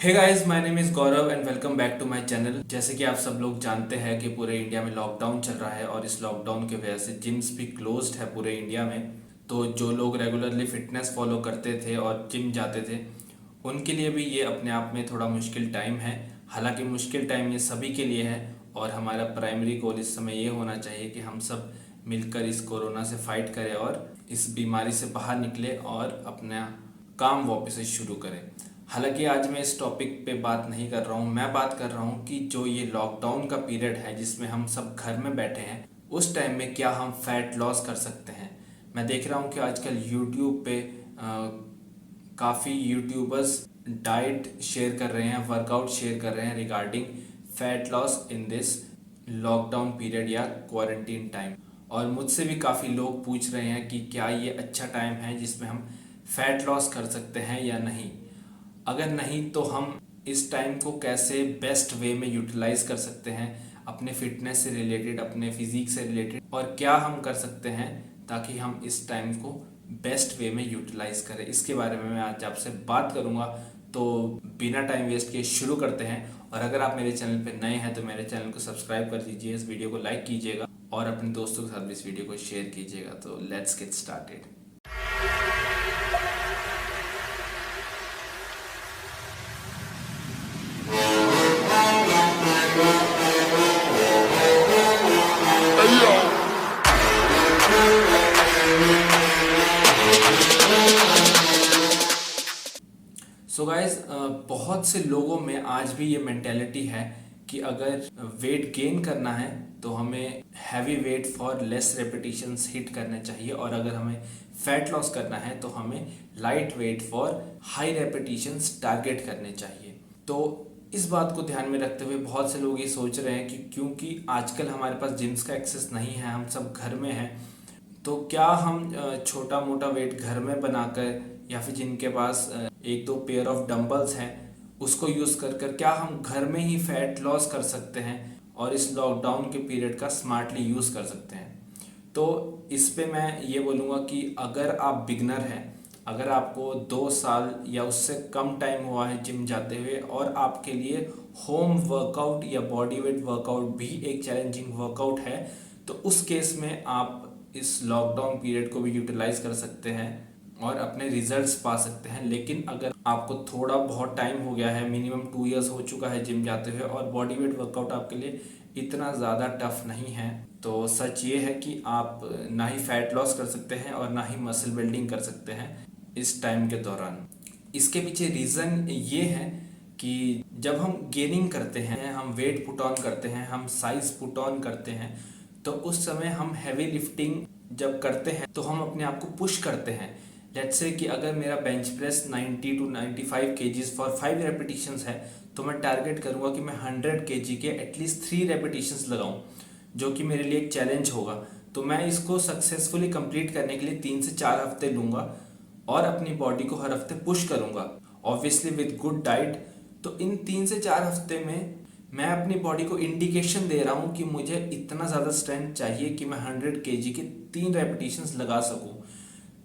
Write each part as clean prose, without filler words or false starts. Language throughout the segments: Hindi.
Hey guys, my name is Gaurav and welcome back to my channel. जैसे कि आप सब लोग जानते हैं कि पूरे इंडिया में लॉकडाउन चल रहा है और इस लॉकडाउन की वजह से जिम्स भी क्लोज्ड है पूरे इंडिया में। तो जो लोग रेगुलरली फिटनेस फॉलो करते थे और जिम जाते थे उनके लिए भी ये अपने आप में थोड़ा मुश्किल टाइम है। हालांकि मुश्किल टाइम ये सभी के लिए है और हमारा प्राइमरी गोल इस समय ये होना चाहिए कि हम सब मिलकर इस कोरोना से फाइट करें और इस बीमारी से बाहर निकले और अपना काम वापस से शुरू करें। हालांकि आज मैं इस टॉपिक पे बात नहीं कर रहा हूँ, मैं बात कर रहा हूँ कि जो ये लॉकडाउन का पीरियड है जिसमें हम सब घर में बैठे हैं, उस टाइम में क्या हम फैट लॉस कर सकते हैं। मैं देख रहा हूँ कि आजकल यूट्यूब पे काफ़ी यूट्यूबर्स डाइट शेयर कर रहे हैं, वर्कआउट शेयर कर रहे हैं regarding fat loss in this lockdown period या क्वारंटीन टाइम। और मुझसे भी काफ़ी लोग पूछ रहे हैं कि क्या ये अच्छा टाइम है जिसमें हम फैट लॉस कर सकते हैं या नहीं। अगर नहीं तो हम इस टाइम को कैसे बेस्ट वे में यूटिलाइज कर सकते हैं अपने फिटनेस से रिलेटेड, अपने फिजिक से रिलेटेड, और क्या हम कर सकते हैं ताकि हम इस टाइम को बेस्ट वे में यूटिलाइज करें, इसके बारे में मैं आज आपसे बात करूंगा। तो बिना टाइम वेस्ट किए शुरू करते हैं। और अगर आप मेरे चैनल पर नए हैं तो मेरे चैनल को सब्सक्राइब कर दीजिए, इस वीडियो को लाइक कीजिएगा और अपने दोस्तों के साथ भी इस वीडियो को शेयर कीजिएगा। तो let's get started. So guys, बहुत से लोगों में आज भी ये मेंटेलिटी है कि अगर वेट गेन करना है तो हमें heavy weight for less repetitions hit करने चाहिए, और अगर हमें फैट लॉस करना है तो हमें light weight for high repetitions target करने चाहिए। तो इस बात को ध्यान में रखते हुए बहुत से लोग ये सोच रहे हैं कि क्योंकि आजकल हमारे पास जिम्स का एक्सेस नहीं है, हम सब घर में हैं, तो क्या हम छोटा मोटा वेट घर में बनाकर या फिर जिनके पास एक दो पेयर ऑफ डंबल्स हैं उसको यूज़ कर कर क्या हम घर में ही फैट लॉस कर सकते हैं और इस लॉकडाउन के पीरियड का स्मार्टली यूज़ कर सकते हैं। तो इस पे मैं ये बोलूँगा कि अगर आप बिगनर हैं, अगर आपको 2 साल या उससे कम टाइम हुआ है जिम जाते हुए और आपके लिए होम वर्कआउट या बॉडी वेट वर्कआउट भी एक चैलेंजिंग वर्कआउट है, तो उस केस में आप इस लॉकडाउन पीरियड को भी यूटिलाइज कर सकते हैं और अपने रिजल्ट्स पा सकते हैं। लेकिन अगर आपको थोड़ा बहुत टाइम हो गया है, मिनिमम 2 इयर्स हो चुका है जिम जाते हुए, और बॉडी वेट वर्कआउट आपके लिए इतना ज़्यादा टफ नहीं है, तो सच ये है कि आप ना ही फैट लॉस कर सकते हैं और ना ही मसल बिल्डिंग कर सकते हैं इस टाइम के दौरान। इसके पीछे रीज़न ये है कि जब हम गेनिंग करते हैं, हम वेट पुट ऑन करते हैं, हम साइज पुट ऑन करते हैं, तो उस समय हम हैवी लिफ्टिंग जब करते हैं तो हम अपने आप को पुश करते हैं। लेट्स से कि अगर मेरा bench press 90 to 95 KGs for 5 repetitions है, तो मैं टारगेट करूंगा कि मैं 100 केजी के एटलीस्ट 3 रेपिटेशंस लगाऊं, जो कि मेरे लिए एक चैलेंज होगा। तो मैं इसको सक्सेसफुली कंप्लीट करने के लिए 3 से 4 हफ्ते लूंगा और अपनी बॉडी को हर हफ्ते पुश करूंगा, ऑब्वियसली विद गुड डाइट। तो इन 3 से 4 हफ्ते में मैं अपनी बॉडी को इंडिकेशन दे रहा हूँ कि मुझे इतना ज़्यादा स्ट्रेंथ चाहिए कि मैं 100 केजी के 3 रेपिटेशंस लगा सकूँ।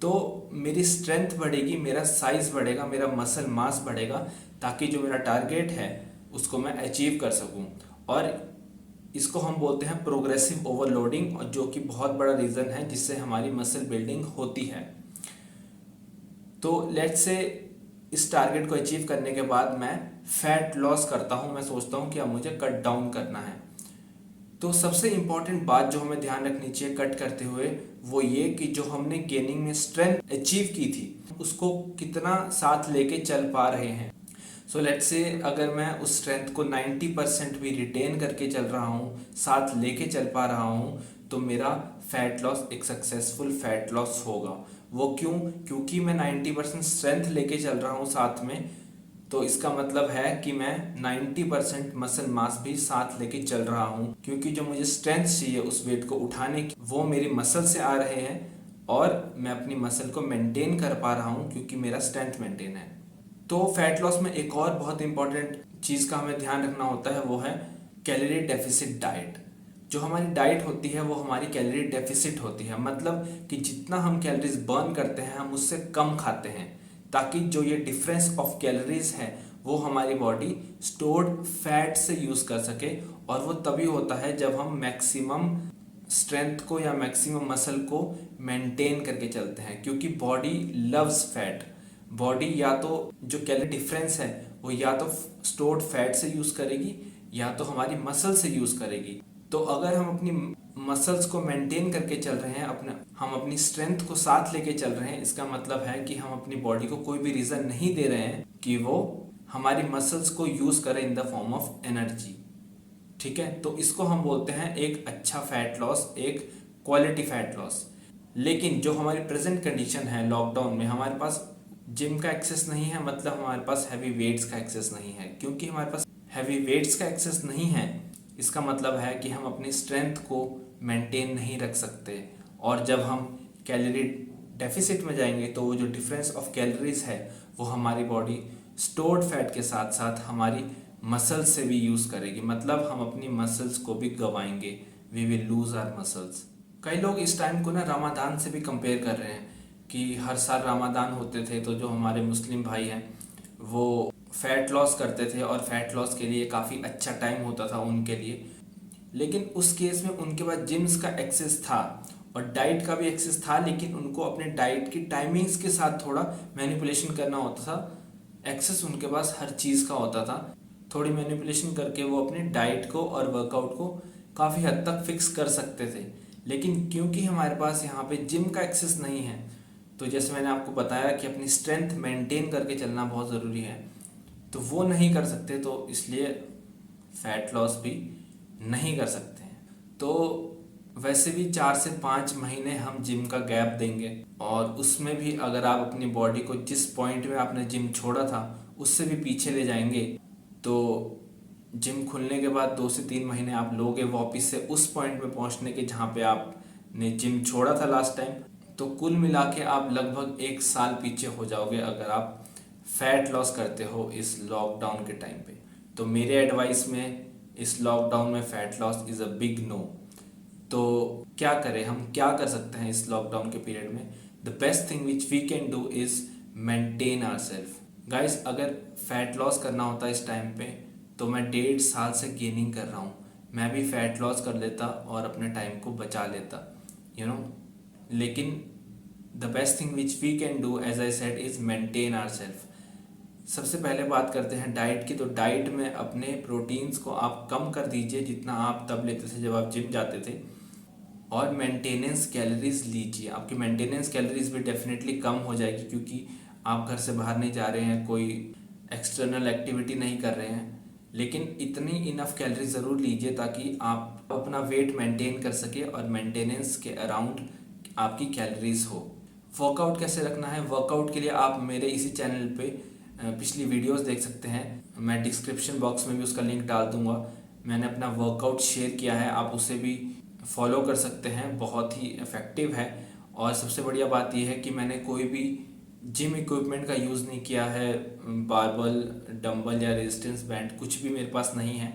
तो मेरी स्ट्रेंथ बढ़ेगी, मेरा साइज बढ़ेगा, मेरा मसल मास बढ़ेगा, ताकि जो मेरा टारगेट है उसको मैं अचीव कर सकूं। और इसको हम बोलते हैं प्रोग्रेसिव ओवरलोडिंग, और जो कि बहुत बड़ा रीज़न है जिससे हमारी मसल बिल्डिंग होती है। तो लेट्स से इस टारगेट को अचीव करने के बाद मैं फैट लॉस करता हूं, मैं सोचता हूं कि अब मुझे कट डाउन करना है। तो सबसे इम्पॉर्टेंट बात जो हमें ध्यान रखनी चाहिए कट करते हुए, वो ये कि जो हमने गेनिंग में स्ट्रेंथ अचीव की थी उसको कितना साथ लेके चल पा रहे हैं। सो लेट्स से अगर मैं उस स्ट्रेंथ को 90% भी रिटेन करके चल रहा हूँ, साथ लेके चल पा रहा हूँ, तो मेरा फैट लॉस एक सक्सेसफुल फैट लॉस होगा। वो क्यों? क्योंकि मैं 90% स्ट्रेंथ लेके चल रहा हूँ साथ में, तो इसका मतलब है कि मैं 90% मसल मास भी साथ लेके चल रहा हूँ, क्योंकि जो मुझे स्ट्रेंथ चाहिए उस वेट को उठाने की वो मेरी मसल से आ रहे हैं और मैं अपनी मसल को मेंटेन कर पा रहा हूँ क्योंकि मेरा स्ट्रेंथ मेंटेन है। तो फैट लॉस में एक और बहुत इंपॉर्टेंट चीज़ का हमें ध्यान रखना होता है, वो है कैलोरी डेफिसिट डाइट। जो हमारी डाइट होती है वो हमारी कैलोरी डेफिसिट होती है, मतलब कि जितना हम कैलोरीज बर्न करते हैं हम उससे कम खाते हैं, ताकि जो ये डिफरेंस ऑफ कैलोरीज है वो हमारी बॉडी स्टोर्ड फैट से यूज़ कर सके। और वो तभी होता है जब हम मैक्सिमम स्ट्रेंथ को या मैक्सिमम मसल को मेंटेन करके चलते हैं, क्योंकि बॉडी लव्स फैट। बॉडी या तो जो कैलोरी डिफरेंस है वो या तो स्टोर्ड फैट से यूज़ करेगी या तो हमारी मसल से यूज़ करेगी। तो अगर हम अपनी मसल्स को मेंटेन करके चल रहे हैं, हम अपनी स्ट्रेंथ को साथ लेके चल रहे हैं, इसका मतलब है कि हम अपनी बॉडी को कोई भी रीज़न नहीं दे रहे हैं कि वो हमारी मसल्स को यूज़ करे in the form of energy. ठीक है, तो इसको हम बोलते हैं एक अच्छा फैट लॉस, एक क्वालिटी फैट लॉस। लेकिन जो हमारी प्रेजेंट कंडीशन है लॉकडाउन में, हमारे पास जिम का एक्सेस नहीं है, मतलब हमारे पास हैवी वेट्स का एक्सेस नहीं है। क्योंकि हमारे पास हैवी वेट्स का एक्सेस नहीं है, इसका मतलब है कि हम अपनी स्ट्रेंथ को मेंटेन नहीं रख सकते। और जब हम कैलोरी डेफिसिट में जाएंगे तो वो जो डिफरेंस ऑफ कैलोरीज है वो हमारी बॉडी स्टोर्ड फैट के साथ साथ हमारी मसल्स से भी यूज़ करेगी, मतलब हम अपनी मसल्स को भी गंवाएंगे। We will lose our muscles. कई लोग इस टाइम को ना रमादान से भी कंपेयर कर रहे हैं कि हर साल रमादान होते थे तो जो हमारे मुस्लिम भाई हैं वो फैट लॉस करते थे और फैट लॉस के लिए काफ़ी अच्छा टाइम होता था उनके लिए। लेकिन उस केस में उनके पास जिम्स का एक्सेस था और डाइट का भी एक्सेस था, लेकिन उनको अपने डाइट की टाइमिंग्स के साथ थोड़ा मैनिपुलेशन करना होता था। एक्सेस उनके पास हर चीज़ का होता था, थोड़ी मैनिपुलेशन करके वो अपनी डाइट को और वर्कआउट को काफ़ी हद तक फिक्स कर सकते थे। लेकिन क्योंकि हमारे पास यहाँ पे जिम का एक्सेस नहीं है, तो जैसे मैंने आपको बताया कि अपनी स्ट्रेंथ मेंटेन करके चलना बहुत ज़रूरी है, तो वो नहीं कर सकते, तो इसलिए फैट लॉस भी नहीं कर सकते हैं। तो वैसे भी 4 से 5 महीने हम जिम का गैप देंगे, और उसमें भी अगर आप अपनी बॉडी को जिस पॉइंट में आपने जिम छोड़ा था उससे भी पीछे ले जाएंगे, तो जिम खुलने के बाद 2 से 3 महीने आप लोगे वापस से उस पॉइंट में पहुंचने के जहाँ पे आपने जिम छोड़ा था लास्ट टाइम। तो कुल मिला के आप लगभग 1 साल पीछे हो जाओगे अगर आप फैट लॉस करते हो इस लॉकडाउन के टाइम पे। तो मेरे एडवाइस में इस लॉकडाउन में fat loss is a big no. तो क्या करें, हम क्या कर सकते हैं इस लॉकडाउन के पीरियड में? The best thing which we can do is maintain our self. Guys, अगर फैट लॉस करना होता इस टाइम पे तो मैं 1.5 साल से गेनिंग कर रहा हूँ, मैं भी फैट लॉस कर लेता और अपने टाइम को बचा लेता, यू नो। लेकिन the best thing which we can do as I said is maintain our self. सबसे पहले बात करते हैं डाइट की। तो डाइट में अपने प्रोटीन्स को आप कम कर दीजिए जितना आप तब लेते थे जब आप जिम जाते थे, और मेंटेनेंस कैलोरीज लीजिए। आपकी मेंटेनेंस कैलोरीज भी डेफिनेटली कम हो जाएगी, क्योंकि आप घर से बाहर नहीं जा रहे हैं, कोई एक्सटर्नल एक्टिविटी नहीं कर रहे हैं। लेकिन इतनी इनफ कैलोरी ज़रूर लीजिए ताकि आप अपना वेट मेंटेन कर सके और मेंटेनेंस के अराउंड आपकी कैलोरीज हो। वर्कआउट कैसे रखना है? वर्कआउट के लिए आप मेरे इसी चैनल पे पिछली वीडियोस देख सकते हैं, मैं डिस्क्रिप्शन बॉक्स में भी उसका लिंक डाल दूंगा। मैंने अपना वर्कआउट शेयर किया है, आप उसे भी फॉलो कर सकते हैं, बहुत ही इफ़ेक्टिव है। और सबसे बढ़िया बात यह है कि मैंने कोई भी जिम इक्विपमेंट का यूज़ नहीं किया है, बारबल, डंबल या रेजिस्टेंस बैंड कुछ भी मेरे पास नहीं है।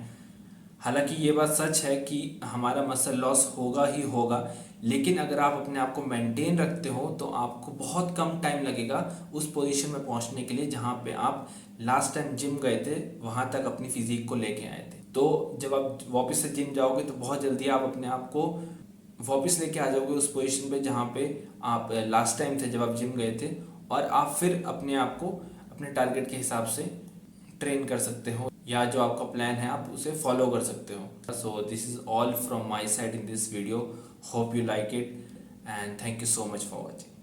हालांकि ये बात सच है कि हमारा मसल लॉस होगा ही होगा, लेकिन अगर आप अपने आप को मेंटेन रखते हो तो आपको बहुत कम टाइम लगेगा उस पोजीशन में पहुंचने के लिए जहां पे आप लास्ट टाइम जिम गए थे, वहां तक अपनी फिजिक को लेके आए थे। तो जब आप वापस से जिम जाओगे तो बहुत जल्दी आप अपने आप को वापस लेके आ जाओगे उस पोजीशन पे जहाँ पे आप लास्ट टाइम थे जब आप जिम गए थे, और आप फिर अपने आप को अपने टारगेट के हिसाब से ट्रेन कर सकते हो, या जो आपका प्लान है आप उसे फॉलो कर सकते हो। So this is all from my side in this video. Hope you like it and thank you so much for watching.